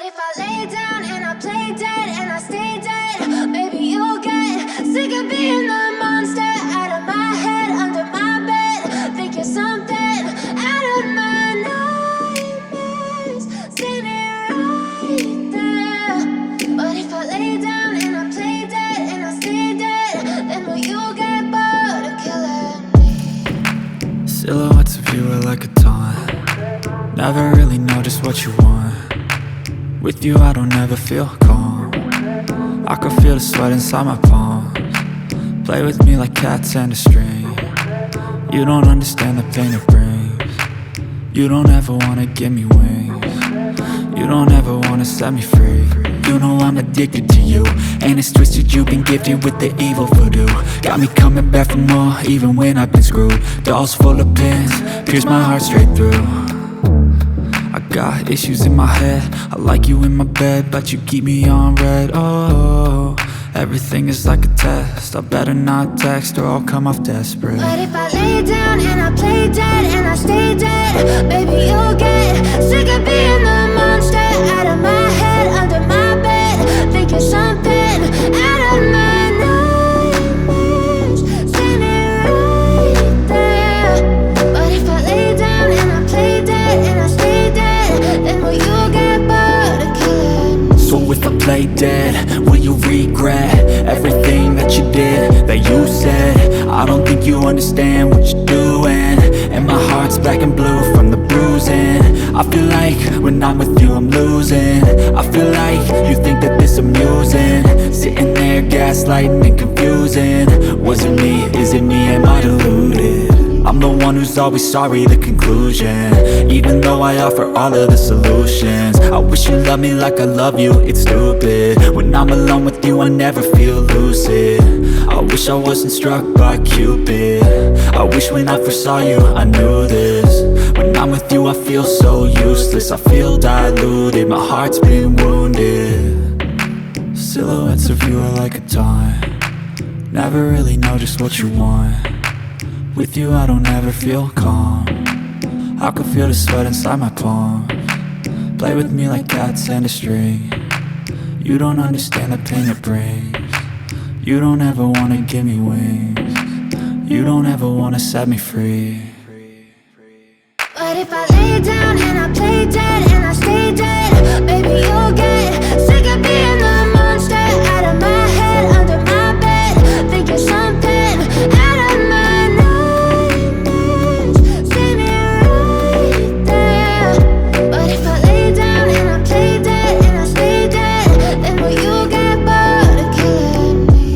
if I lay down and I play dead and I stay dead, maybe you'll get sick of being the monster out of my head, under my bed. Think you're something out of my nightmares, standing right there. But if I lay down and I play dead and I stay dead, then will you get bored of killing me? Silhouettes of you are like a taunt. Never really know just what you want. With you I don't ever feel calm. I can feel the sweat inside my palms. Play with me like cats and a string. You don't understand the pain it brings. You don't ever wanna give me wings. You don't ever wanna set me free. You know I'm addicted to you, and it's twisted, you've been gifted with the evil voodoo. Got me coming back for more, even when I've been screwed. Dolls full of pins, pierce my heart straight through. I got issues in my head, I like you in my bed, but you keep me on red. Oh, everything is like a test, I better not text or I'll come off desperate. But if I lay down and I play dead and I stay dead, baby you'll get sick of being the monster out of my head, under my bed. Think you're something out of my nightmares, standing right there. But if I lay down and I play dead and I stay dead, then will you get bored of killing me? So if I play dead, will you regret everything that you did, that you said? I don't think you understand what you're doing, and my heart's black and blue from the bruising. I feel like when I'm with you I'm losing. I feel like you think that this amusing, sitting there gaslighting and confusing. Was it me? Is it me? Am I deluded? I'm the one who's always sorry, the conclusion, even though I offer all of the solutions. I wish you loved me like I love you, it's stupid. When I'm alone with you I never feel lucid. I wish I wasn't struck by Cupid. I wish when I first saw you I knew this. When I'm with you I feel so useless, I feel diluted, my heart's been wounded. Silhouettes of you are like a taunt. Never really know just what you want. With you I don't ever feel calm. I can feel the sweat inside my palms. Play with me like cats and a string. You don't understand the pain it brings. You don't ever wanna give me wings. You don't ever wanna set me free. But if I lay down and I play dead and I stay dead, baby you'll get sick of being the monster out of my head, under my bed. Think you're something out of my nightmares, standing right there. But if I lay down and I play dead and I stay dead, then will you get bored of killing me?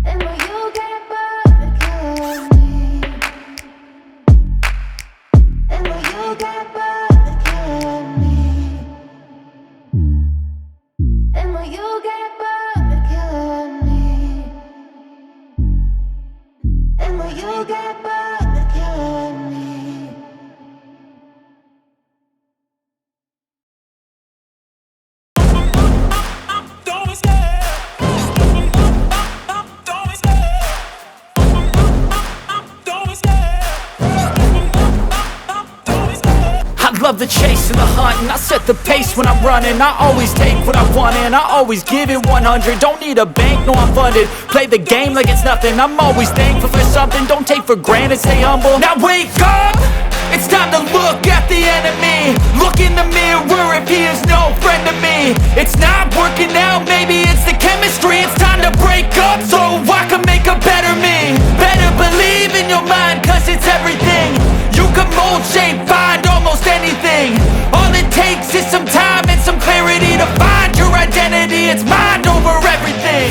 Then will you get bored of killing me? Then will you get bored of killing me? Then will you get bored of killing me? Then will you get bored of killing me? I love the chase and the hunt, and I set the pace when I'm running. I always take what I want and I always give it 100. Don't need a bank, no I'm funded. Play the game like it's nothing, I'm always thankful for something. Don't take for granted, stay humble. Now wake up! It's time to look at the enemy. Look in the mirror if he is no friend to me. It's not working out, maybe it's the chemistry. It's time to break up so I can make a better me. Better believe in your mind, cause it's everything. You can mold, shape, find almost anything. All it takes is some time and some clarity to find your identity. It's mind over everything.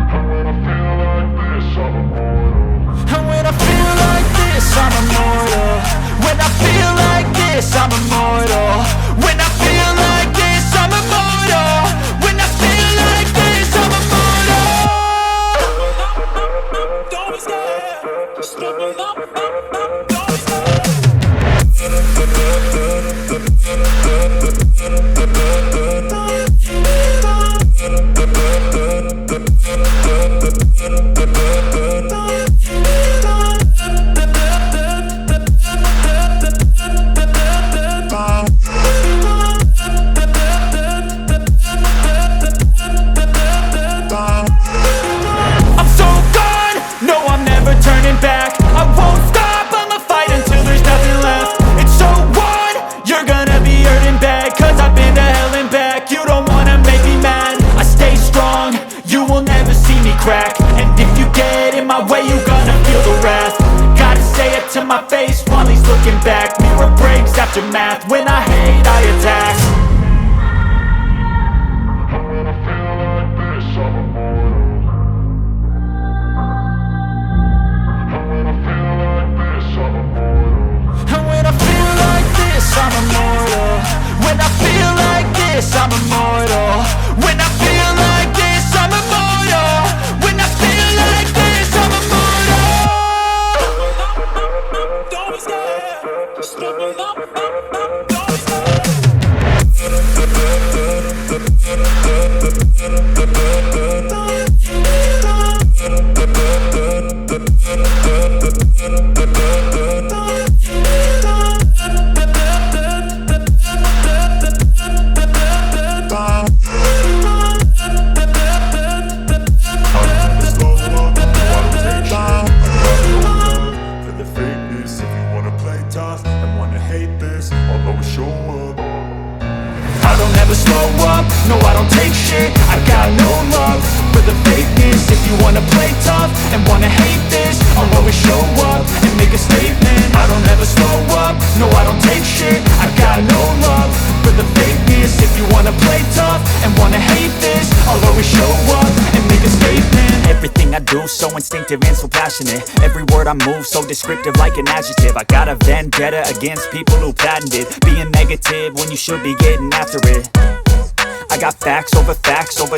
I wanna feel crack. And if you get in my way, you gonna feel the wrath. Gotta say it to my face while he's looking back. Mirror breaks after math, when I hate I attack. And when I feel like this, I'm immortal. When I feel like this, I'm immortal. When I feel like this, I'm immortal. When I feel like this, I'm immortal. Don't stop, don't no, I don't take shit. I got no love for the fakeness. If you wanna play tough and wanna hate this, I'll always show up and make a statement. I don't ever slow up, no, I don't take shit. I got no love for the fakeness. If you wanna play tough and wanna hate this, I'll always show up and make a statement. Everything I do so instinctive and so passionate. Every word I move so descriptive like an adjective. I got a vendetta against people who patented being negative when you should be getting after it. I got facts over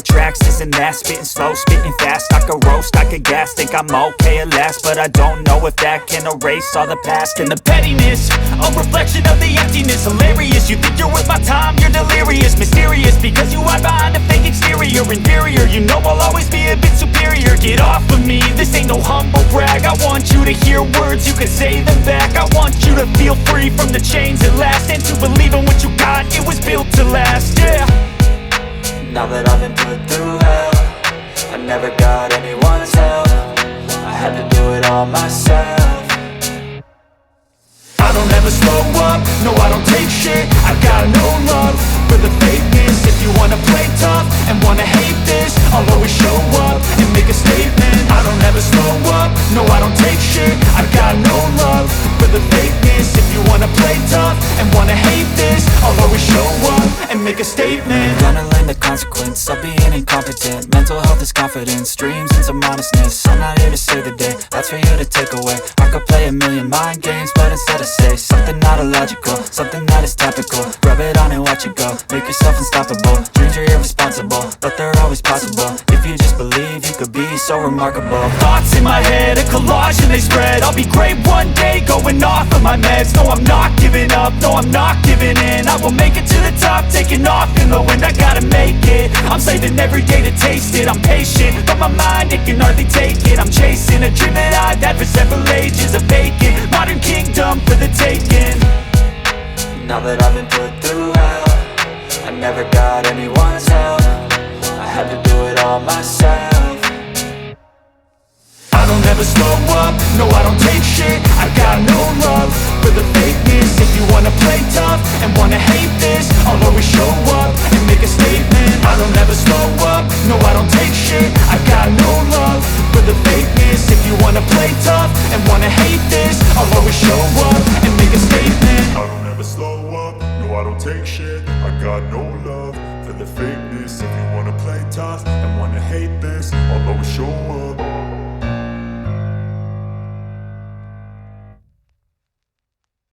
tracks, this and that. Spitting slow, spitting fast, I could roast, I could gas. Think I'm okay at last, but I don't know if that can erase all the past. And the pettiness, a reflection of the emptiness. Hilarious, you think you're worth my time, you're delirious. Mysterious, because you hide behind a fake exterior. Inferior, you know I'll always be a bit superior. Get off of me, this ain't no humble brag. I want you to hear words, you can say them back. I want you to feel free from the chains at last, and to believe in what you got, it was built to last, yeah. Now that I've been put through hell, I never got anyone's help. I had to do it all myself. I don't ever slow up, no, I don't take shit. I got no love for the fakeness. If you wanna play tough and wanna hate this, I'll always show up and make a statement. I don't ever slow up, no, I don't take shit. I got no love for the fakeness. If you wanna play tough and wanna hate this, I'll always show up and make a statement. Gonna learn the consequence of being incompetent. Mental health is confidence, dreams and some honestness. I'm not here to save the day, that's for you to take away. I could play a million mind games, but instead I say something not illogical, something that is topical. Rub it on and watch it go, make yourself unstoppable. Dreams are irresponsible, but they're always possible. If you just believe, you could be so remarkable. Thoughts in my head, a collage and they spread. I'll be great one day, going off of my meds. No, I'm not giving up, no, I'm not giving in. I will make it to the top, taking off in the wind. I gotta make it, I'm saving every day to taste it. I'm patient, but my mind, it can hardly take it. I'm chasing a dream that I've had for several ages. A vacant, modern kingdom for the taking. Now that I've been put through hell, I never got anyone's help. I had to do it all myself. I don't ever slow up, no, I don't take shit. I got no love for the fakeness. If you wanna play tough and wanna hate this, I'll always show up and make a statement. I don't ever slow up, no, I don't take shit. I got no love for the fakeness. If you wanna play tough and wanna hate this, I'll always show up and make a statement. I don't ever slow up, no, I don't take shit. I got no love for the fakeness. If you wanna play tough